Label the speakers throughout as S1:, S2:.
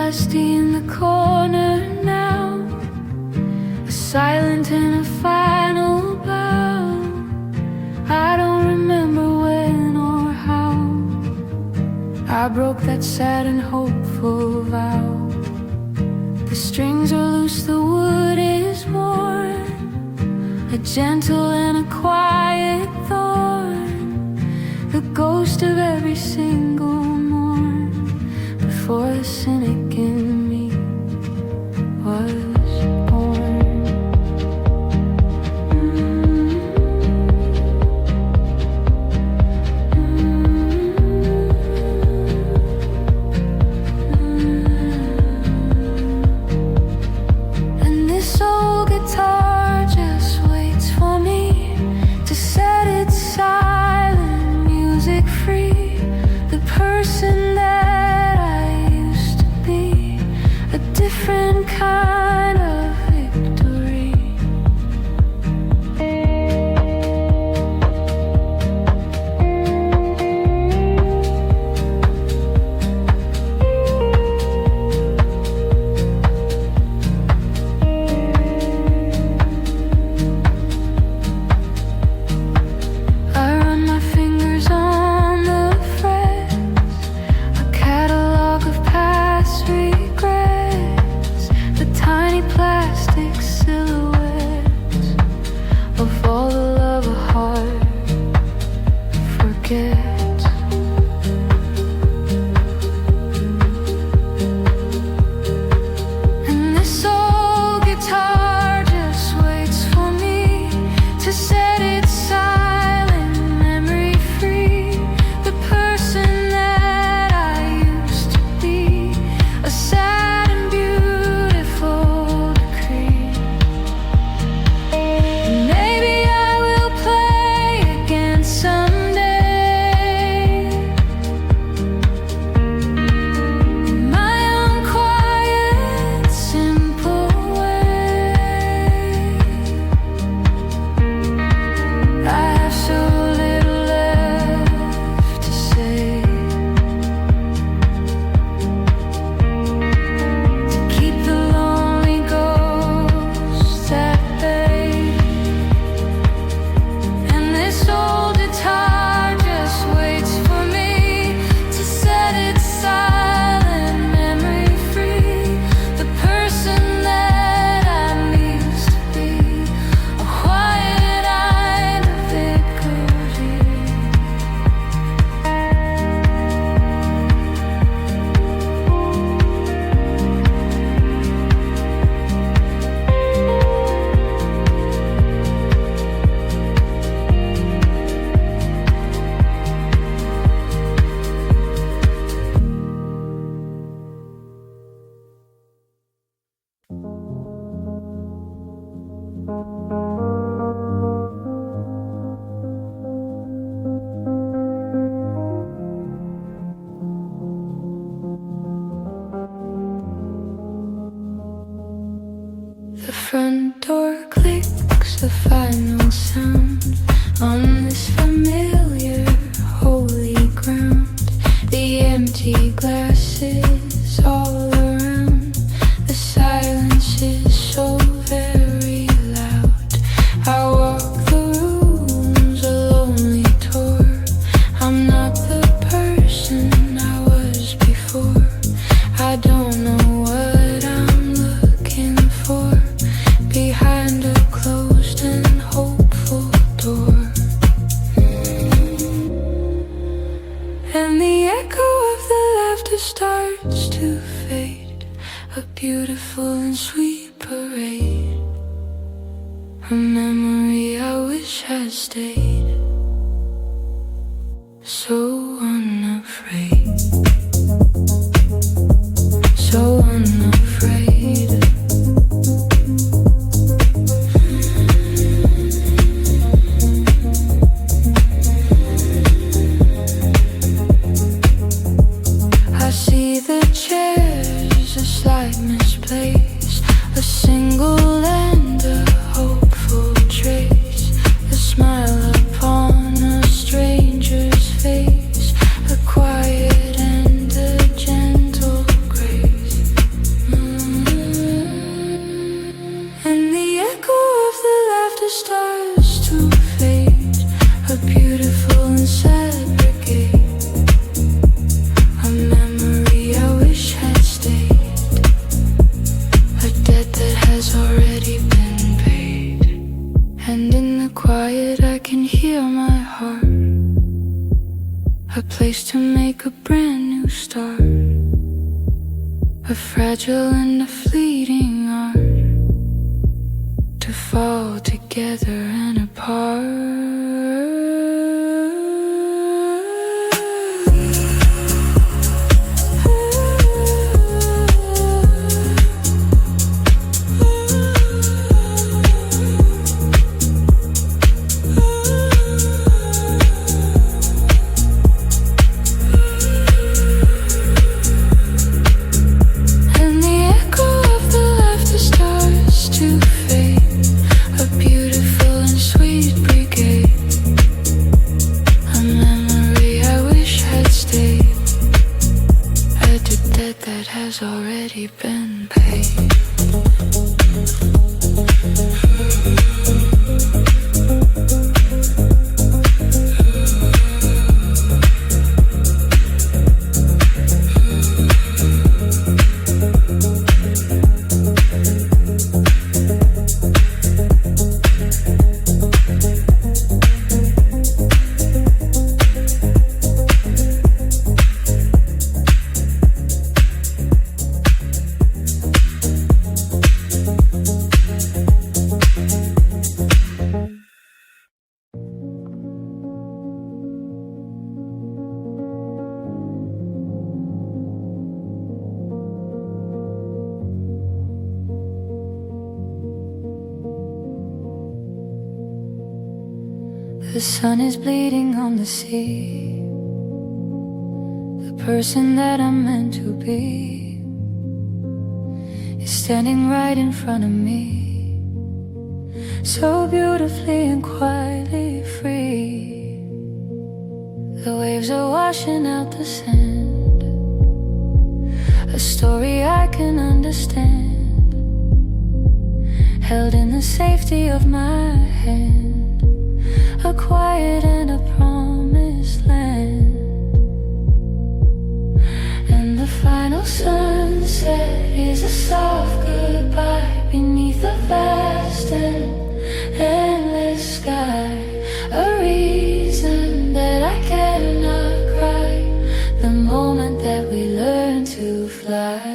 S1: dusty in the corner now, silent in a final bow. I don't remember when or how I broke that sad and hopeful vow. The strings are loose, the wood is worn, a gentle and a quiet thorn, the ghost of every single morn before the cynic in me was born. And this old guitar just waits for me to set its silent music free. The person that I used to be, a different kind of victory. I run my fingers on the frets, a catalog of past regrets, the tiny plastic silhouettes of all the love a heart forgets. And this old guitar just waits for me to set its silent memory free. The person that I used to be, a sad and beautiful decree. And maybe I will play again someday, in my own quiet, simple way. I have so little left to say, to keep the lonely ghosts at bay. And this old guitar just waits for me to set its silent memory free. The person that I used to be, a quiet-eyed victory. The front door clicks, the final sound on this familiar holy ground. The empty glasses all around, the silence is so very loud. I walk the rooms, a lonely tour. I'm not the person I was before. I don't know what I'm looking for behind a closed and hopeful door. And the echo of the laughter starts to fade, a beautiful and sweet parade, a memory I wish had stayed, so unafraid, so unafraid. I see the chairs, a slight misplace, a single and a hopeful trace, a smile upon a stranger's face. a brand new start, a fragile and a fleeting art, to fall together and apart. That has already been paid. The sun is bleeding on the sea. The person that I'm meant to be is standing right in front of me, so beautifully and quietly free. The waves are washing out the sand, a story I can understand, held in the safety of my hand, a quiet and a promised land. And the final sunset is a soft goodbye beneath the vast and endless sky, a reason that I cannot cry, the moment that we learn to fly.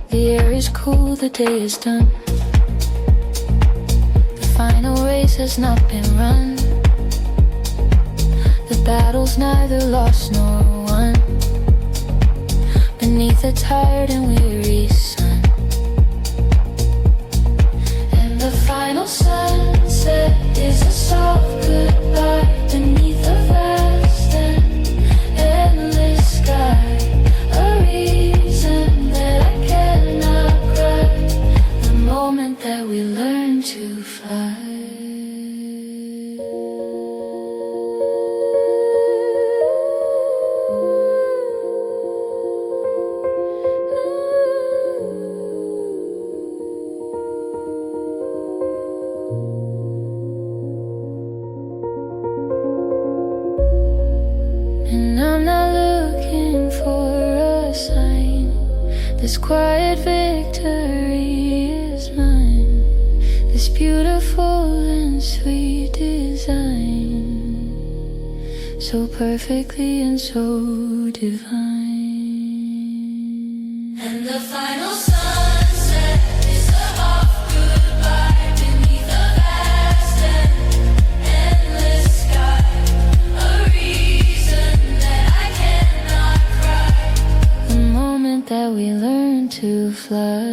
S1: The air is cool, the day is done. The final race has not been run. The battle's neither lost nor won. Beneath a tired and weary sun, and the final sunset is a soft goodbye beneath the vast and endless sky, a reason that I cannot cry, the moment that we learn to fly. And I'm not looking for a sign, this quiet victory is mine, this beautiful and sweet design, so perfectly and so divine. And the final sunset is a soft goodbye beneath the vast and endless sky, a reason that I cannot cry, the moment that we learn to fly.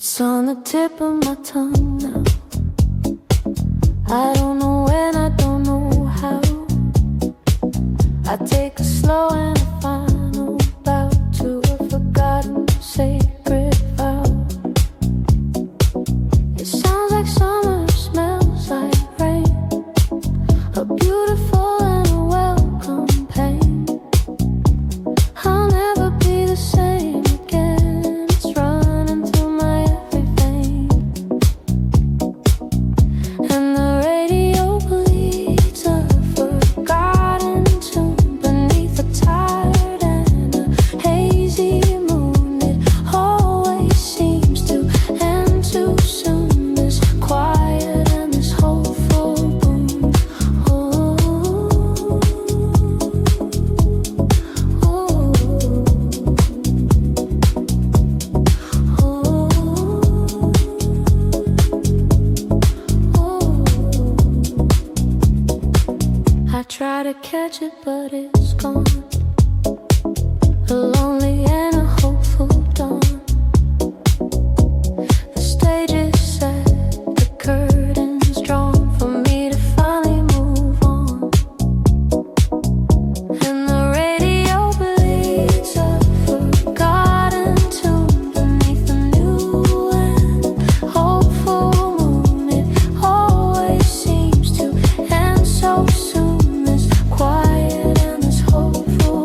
S1: It's on the tip of my tongue now. I don't know when, I don't know how. I take a slow and a final bow to a forgotten sacred vow. It sounds like summer, smells like rain, a beautiful and a welcome pain. I'll never be the same again. It's running through my every vein, and the radio bleeds a forgotten tune beneath a tired and a hazy moon. It always seems to end too soon, this quiet and this hopeful boom. Oh, I try to catch it, but it's gone. A lonely and a hopeful dawn. The stage is set, the curtains drawn for me to finally move on. And the radio bleeds a forgotten tune beneath a new and hopeful moon. It always seems to end so soon, this quiet and this hopeful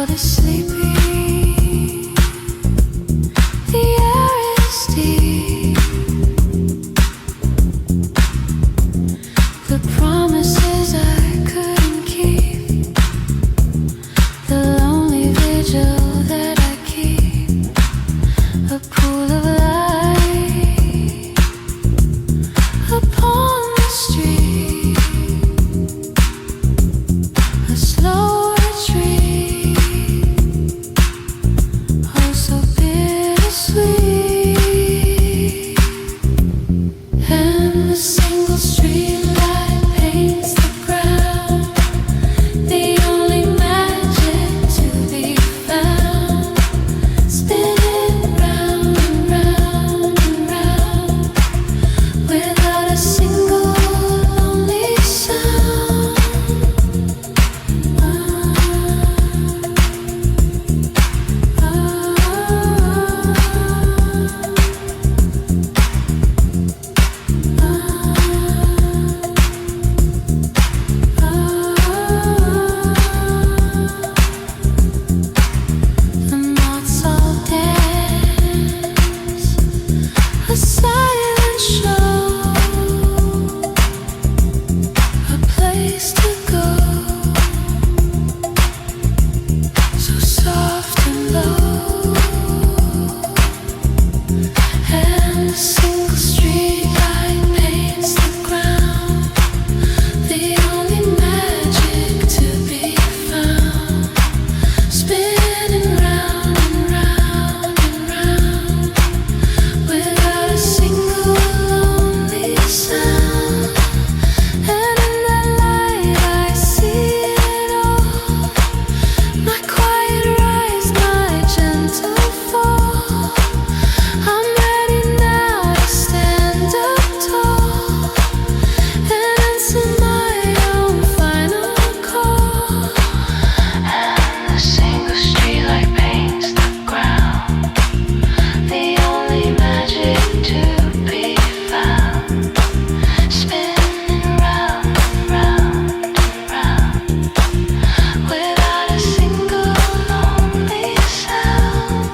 S1: world is sleepy, the air is deep. The promises I couldn't keep, the lonely vigil that I keep, a pool of light upon the street, a slow retreat, oh so bittersweet. And a single street light paints the ground, the only magic to be found, spinning round and round and round, without a single lonely sound. The moths all dance, a silent show, a place to go, so soft and low. And a single street light paints the ground, the only magic to be found, spinning round and round and round, without a single lonely sound. And in that light I see it all, my quiet rise, my gentle fall. I'm ready now to stand up tall and answer my own final call. And the single streetlight paints the ground, the only magic to be found, spinning round and round and round, without a single lonely sound.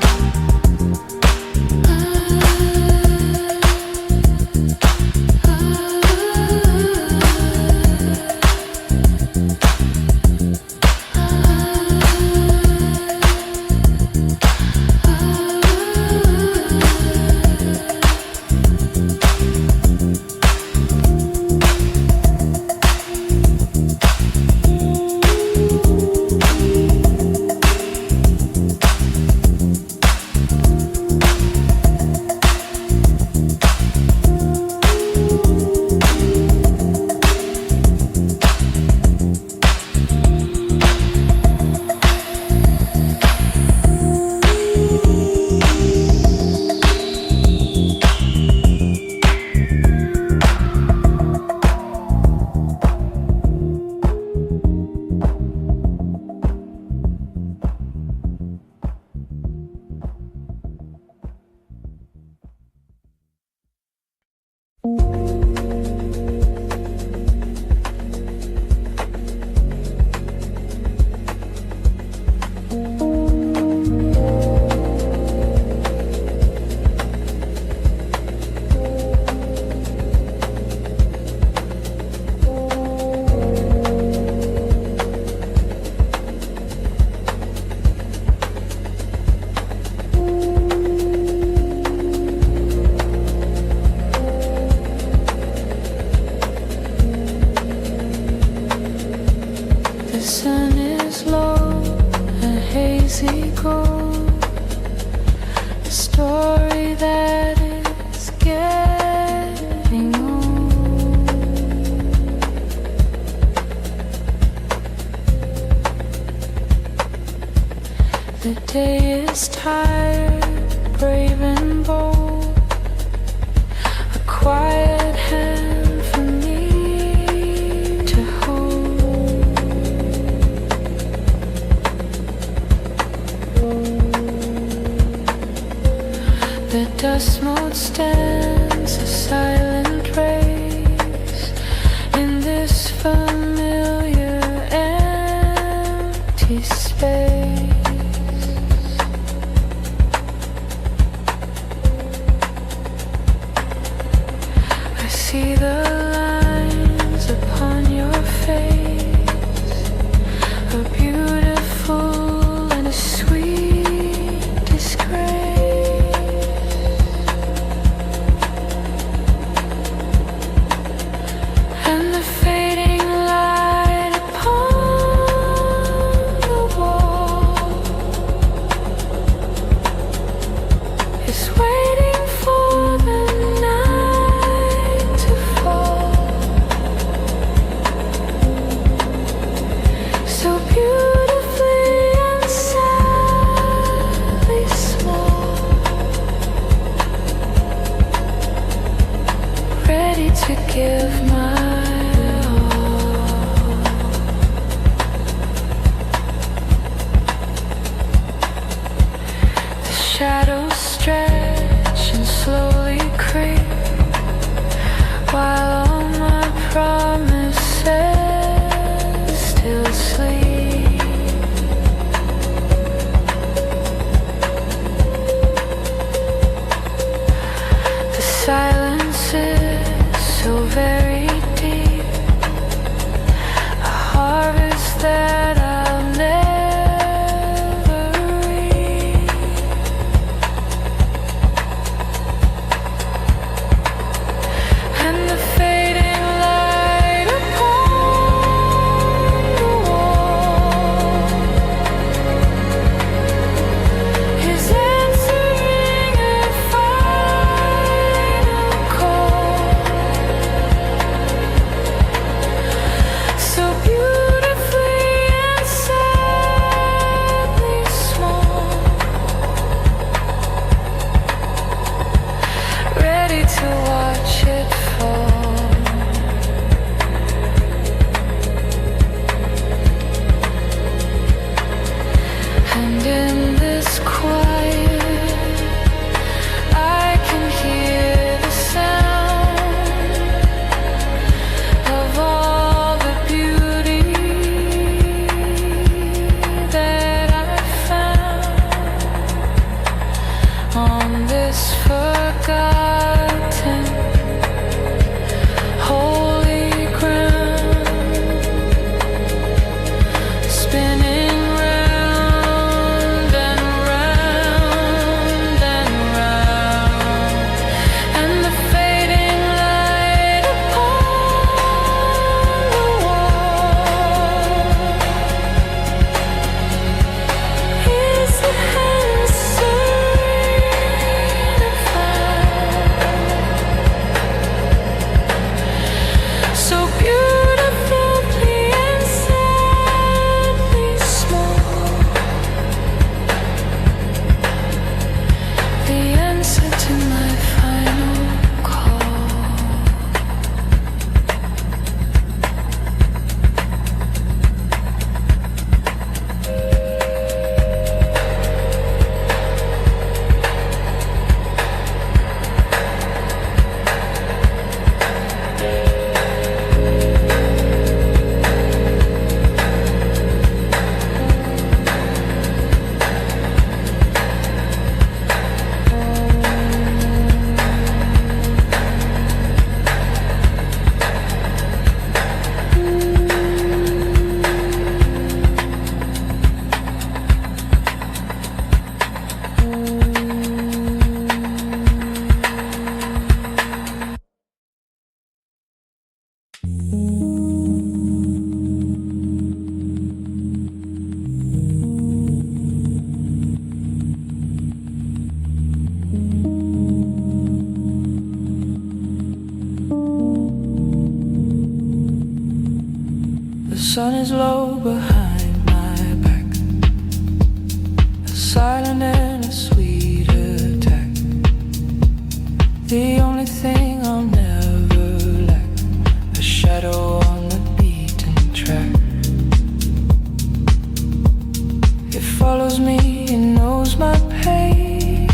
S1: The sun is low and hazy gold, a story that is getting old. The day is tired, brave and bold, a quiet hand for me to hold. The dust mote stands a silent race in this familiar empty space. And in this quiet, I can hear the sound of all the beauty that I found on this forgotten holy ground, spinning round and round and round, and the fading light upon the wall is the answer so beautifully and sadly small, the answer to my final call. The sun is low behind my back, a silent and a sweet attack. The only thing I'll never lack, a shadow on the beaten track. It follows me, it knows my pace,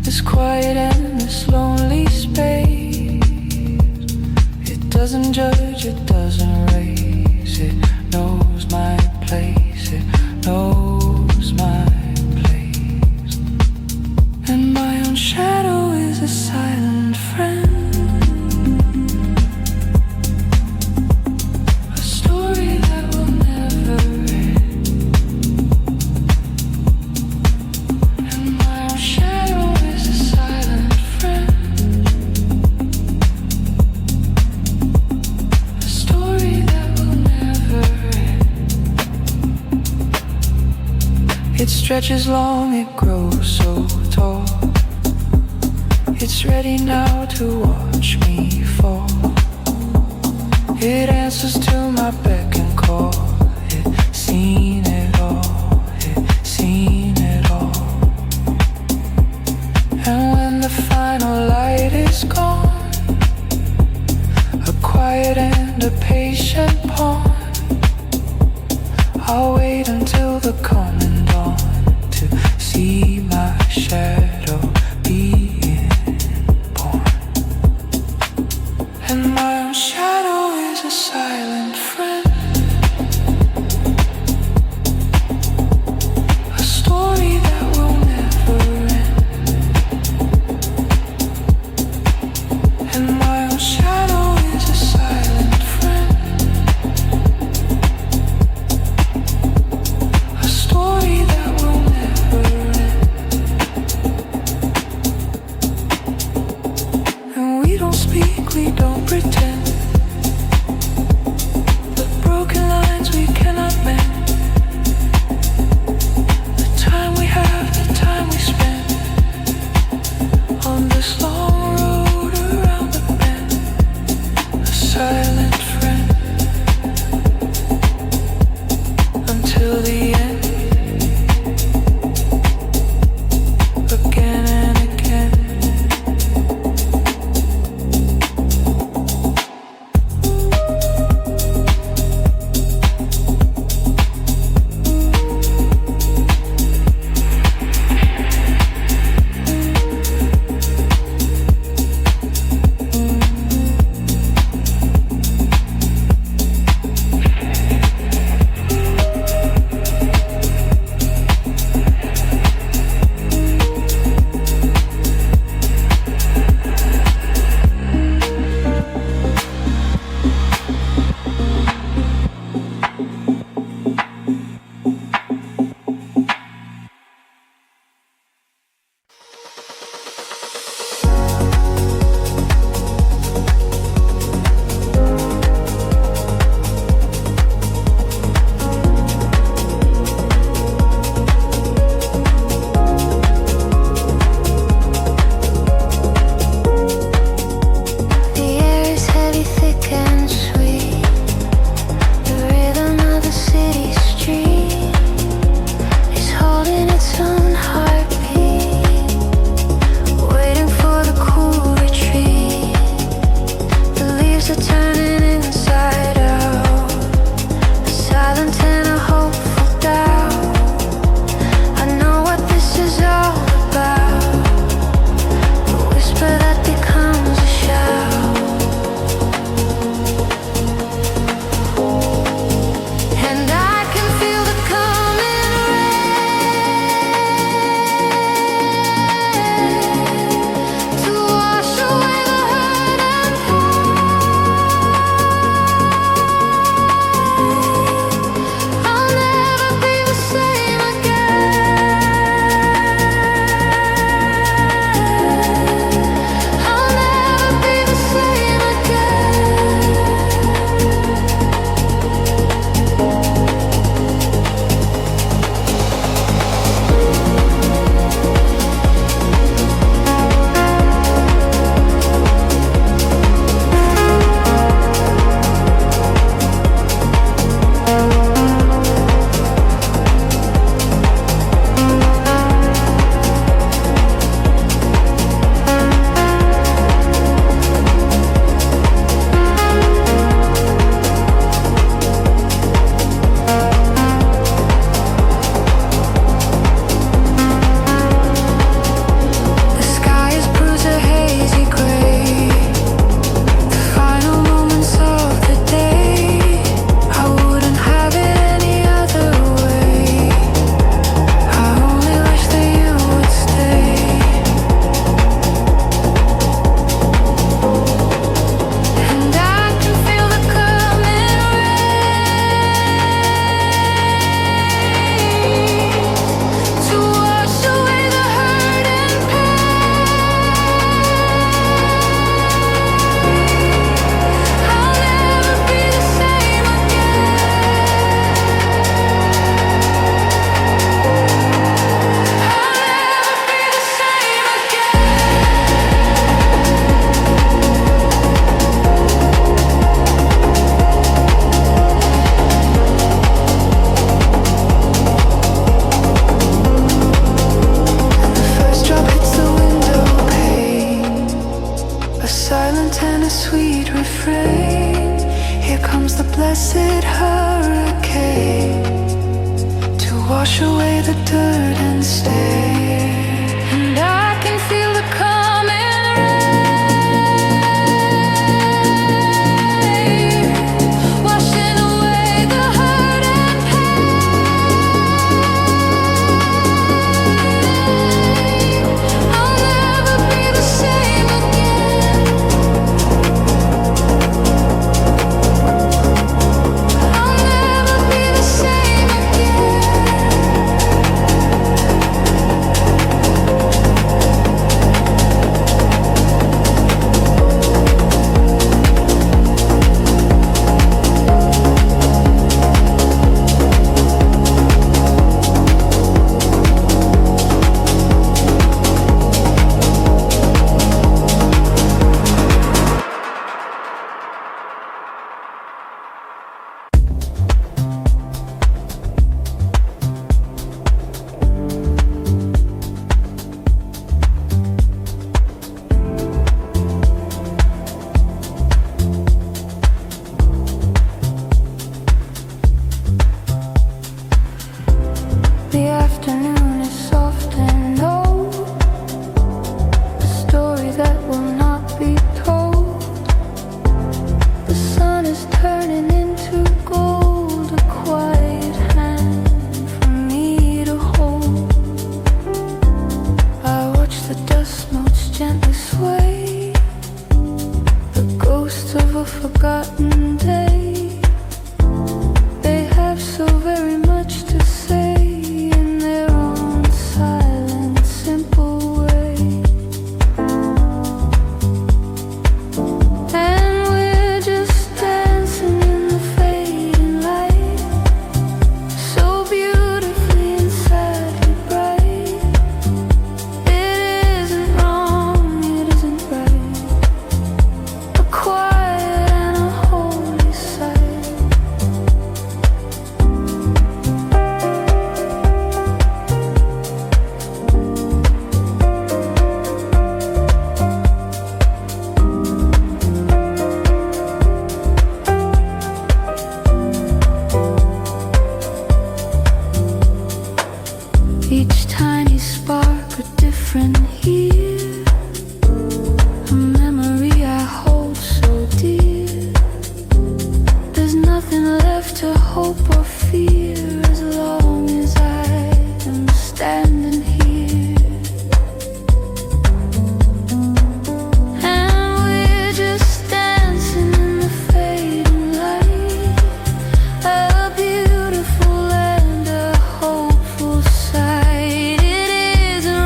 S1: this quiet and this lonely space. It doesn't judge, it doesn't race, it knows my place, it knows my place. And my own shadow is a silent friend, a story that will never end. And my own shadow is a silent friend, a story that will never end. It stretches long, it grows so tall, it's ready now to watch me fall. It answers to my beck and call, it's seen it all, it's seen it all. And when the final light is gone, a quiet and a patient pawn, I'll wait until the coming dawn to see my shadow being born. And my own shadow is a silent friend, a story that will never end. And my own shadow is a silent friend, a story away the dirt and stay. And I can feel the coming rain, washing away the hurt and pain. I'll never be the same again. I'll never be the same again. The afternoon is soft and old, a story that will not be told. The sun is turning into gold, a quiet hand for me to hold. I watch the dust motes gently sway, the ghost of a forgotten day. They have so very much to say in their own silent, simple way. And we're just dancing in the fading light, so beautifully and sadly bright. It isn't wrong, it isn't right, a quiet and a holy sight. Each tiny spark a different year, a memory I hold so dear. There's nothing left to hope or fear as long as I am standing here. And we're just dancing in the fading light, a beautiful and a hopeful sight. It isn't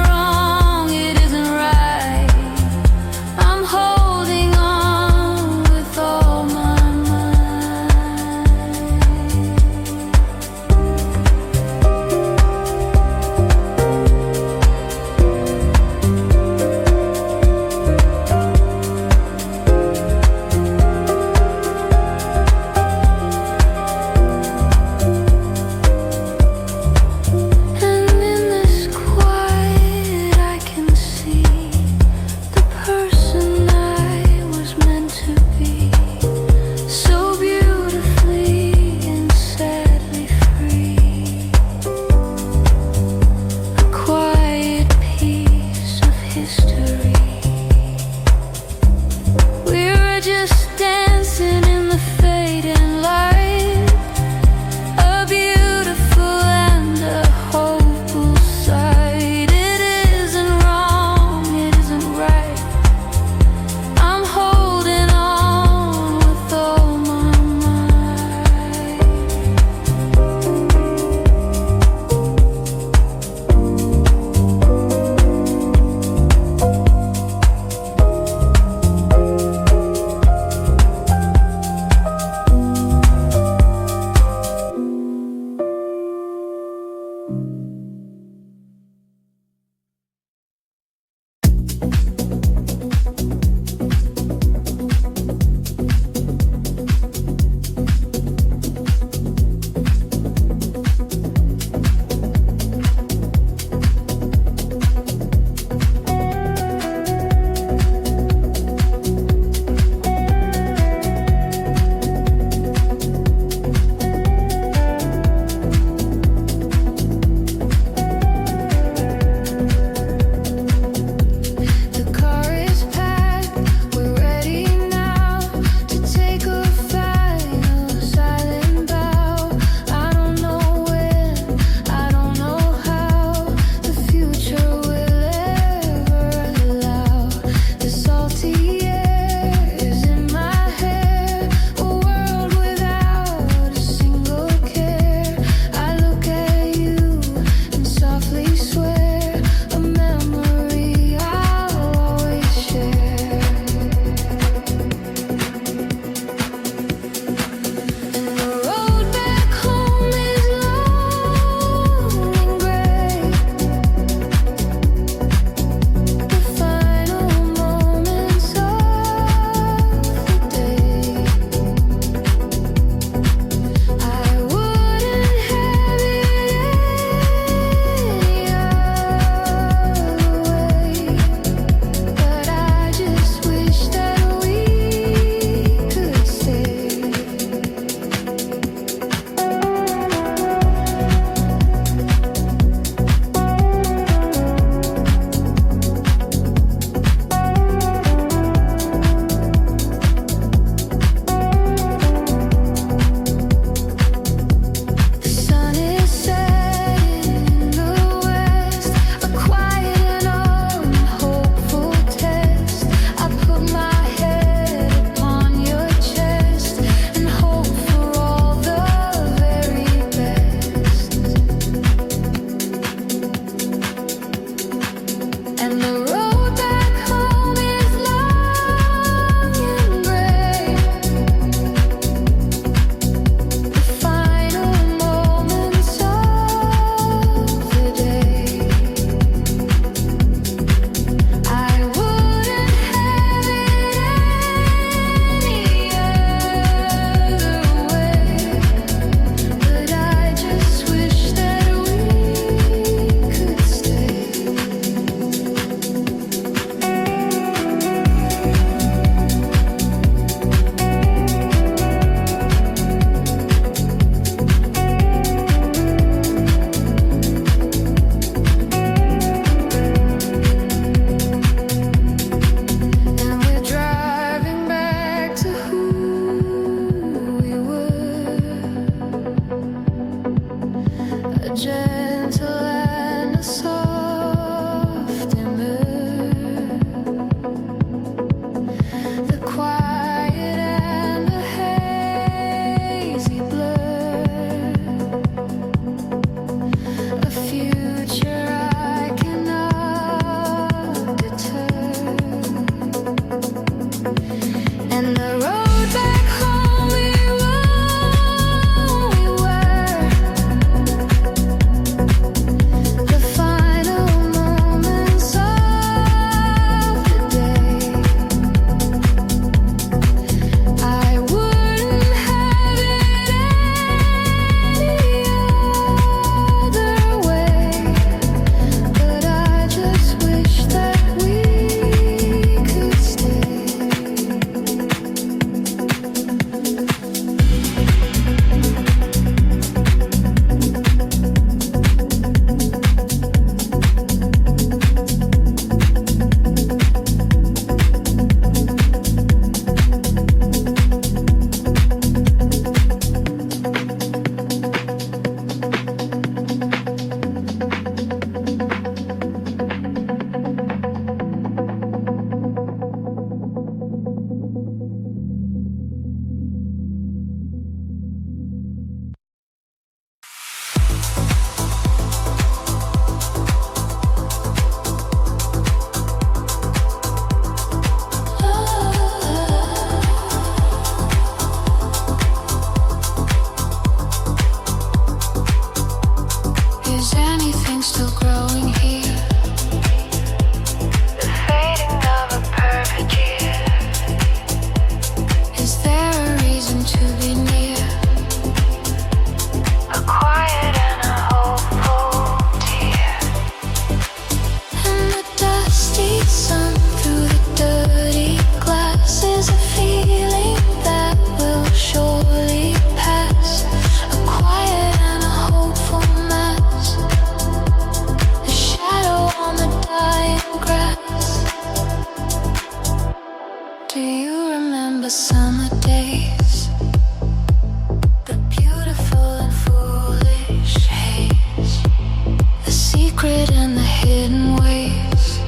S1: secret and the hidden ways,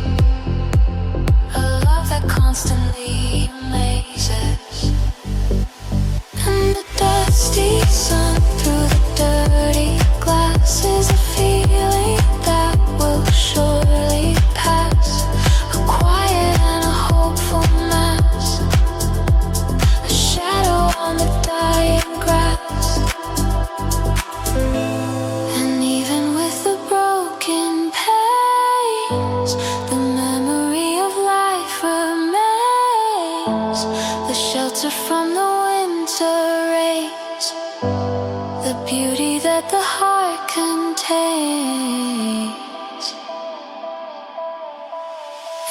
S1: a love that constantly amazes. And the dusty sun through the dirty glass is a feeling that will surely pass, a quiet and a hopeful mass, a shadow on the dying grass. And even with the broken pains, the memory of life remains, the shelter from the winter rays, the beauty that the heart contains.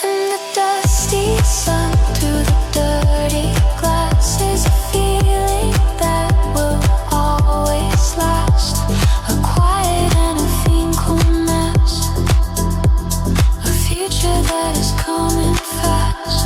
S1: And the dusty sun through the dirty glass is a feeling that will always last, a quiet and a finkel mass, a future that is coming fast.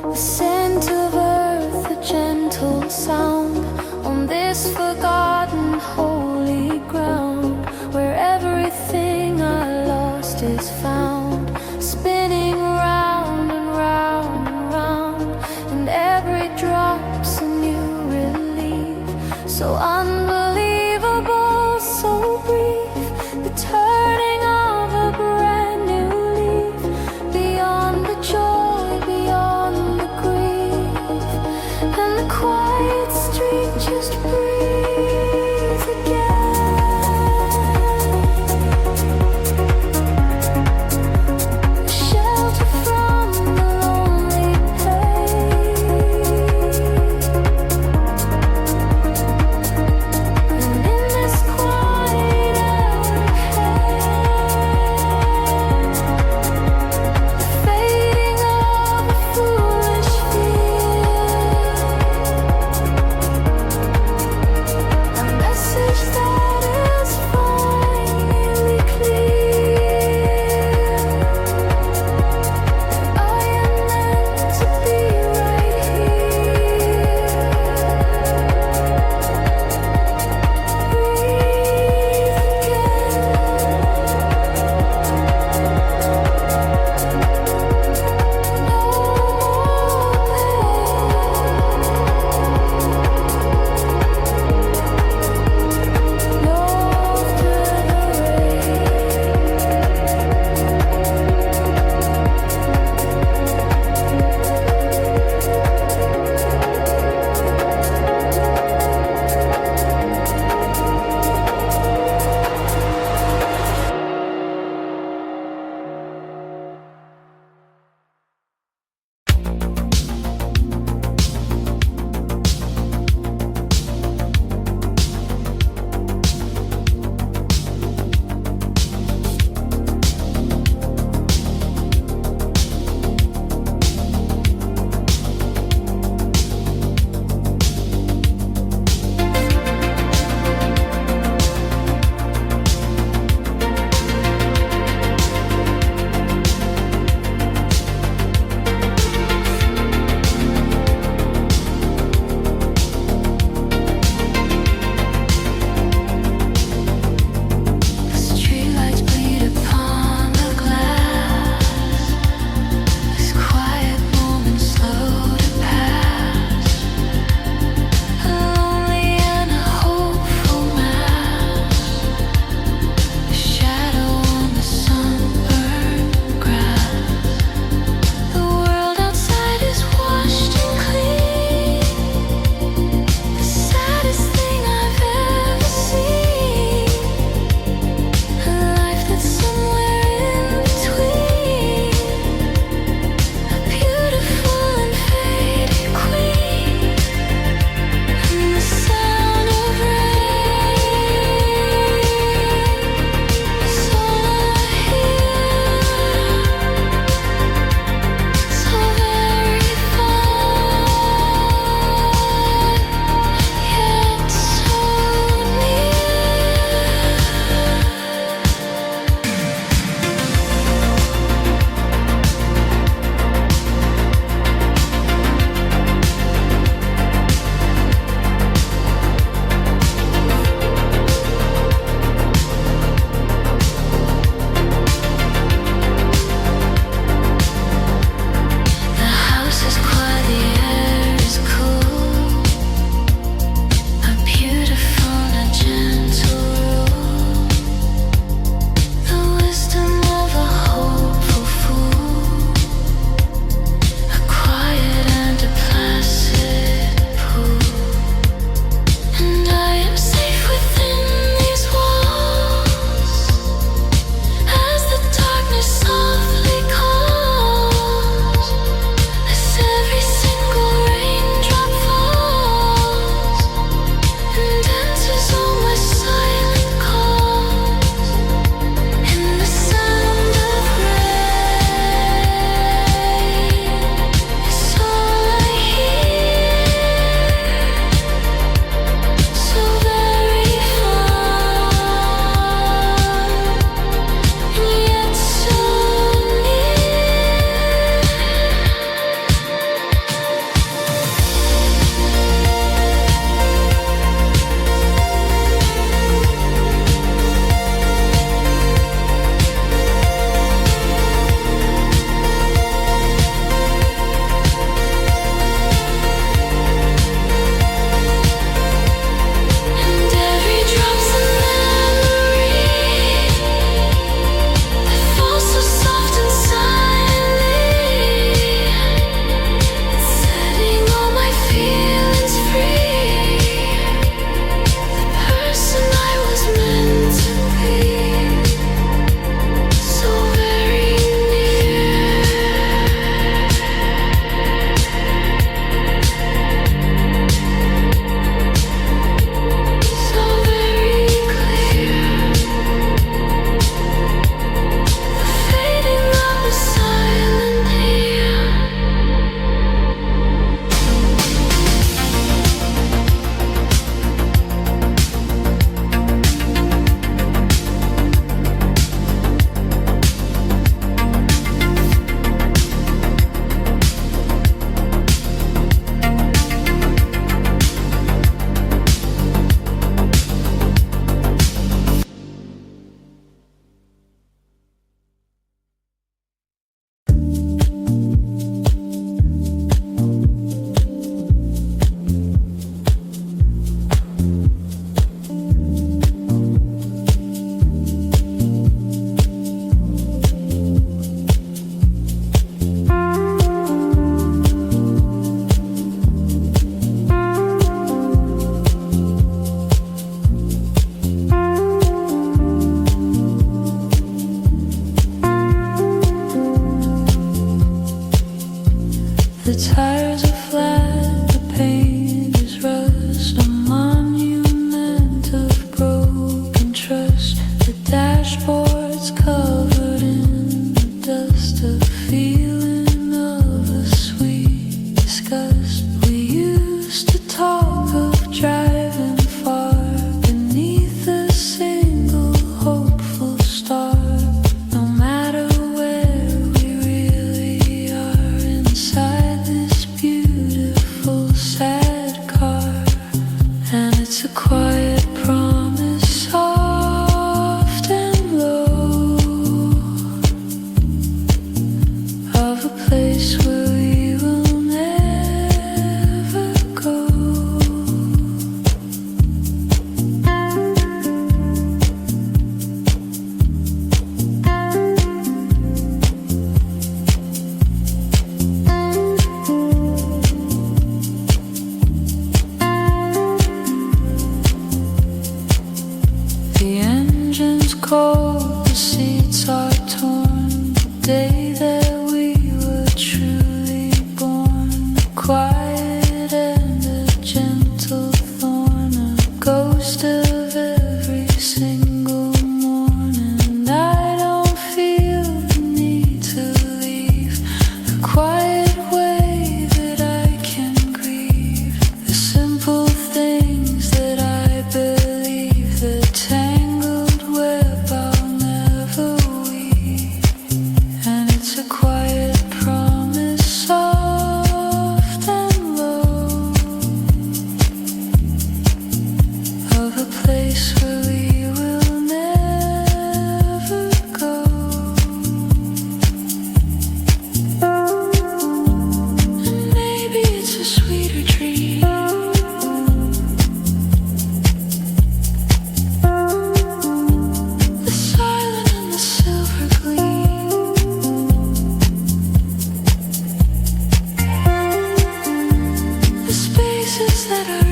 S1: The scent of earth, a gentle sound on this forgotten holy ground, where everything I lost is found, spinning round and round and round, and every drop's a new relief, so unbelievable, so brief, the turning of a brand new leaf, beyond the joy, beyond the grief, and the quiet street just breathes again, shelter from the lonely pain. first of every single morning. I don't feel the need to leave. The quiet way that I can grieve. The simple things that I believe. The tangled web I'll never weave. And it's a quiet promise, soft and low, of a place where we will never go. And maybe it's a sweeter dream. The silent and the silver gleam. The spaces that are